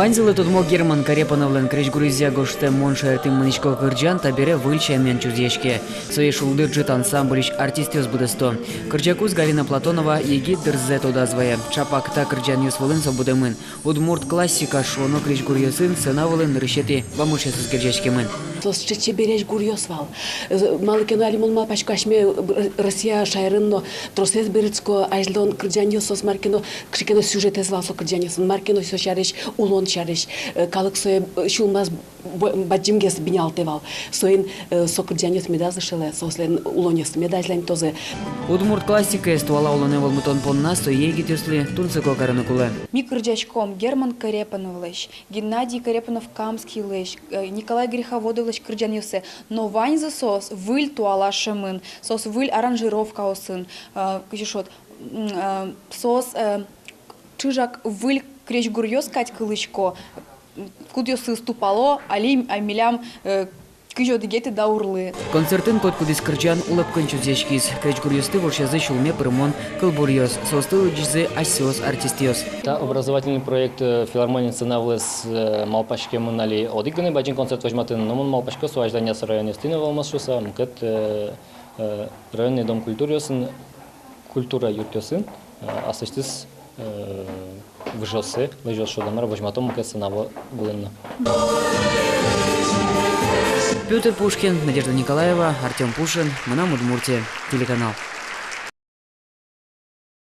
Ванзилы тудмо Герман Карепановлен Кречгуризия гоште моншертим маничко кырджан табере выльча мен чузешке. Своей шулдырджит ансамблич артистёс будесто. Кырджакуз Галина Платонова еги дырзе тодазвая. Чапакта кырджан юсволын собудемын. Удмурт классика шоно Кречгурьёсын сынавылын рышети бамушесыз кырджачкемын. Сосчече береж гурьёсвал. Малыкено алимон пашкашме Россия шайрынно тросез берецко айжлон кырджан юсос маркено кшикено сюжет звал со кырджан юсон маркено сошариш улон шариш калык сое шулмаз баджимгес бинялтевал соин сокырджанет медазы шеле сослен улонес медажлен тозе. Удмурт классика эстуала улоневал мутон понна со еги тюсли тунцеко караныкуле. Микрджачком Герман Карепановлеш, Геннадий Карепанов Камский леш, Николай Греховодович кырджан юсе, но ваньза сос выль туала шемын, сос выль аранжировка осын, кучешот сос чижак выль Кречгурьёс кать кылычко, кудьёсы ступало, алим амилям кыжо дегеты даурлы. Концертын кот кудис кырджан улыпкын чузешкиз. Кречгурьёсты воршязы шулме пырмон кылбурьёс, состылы джизы асёс артистиос. Это образовательный проект филармонии сценавлес малпашке мунали одиганы баджин концерт возьматын, но мун малпашке суаждания с районе стынова умасшуса, мкет районный дом культуры культура юртёсын, асыштыс выжился, выжил шодамар, возьматом мкет сценава булынна. Петр Пушкин, Надежда Николаева, Артем Пушин, Мына Удмуртия, телеканал.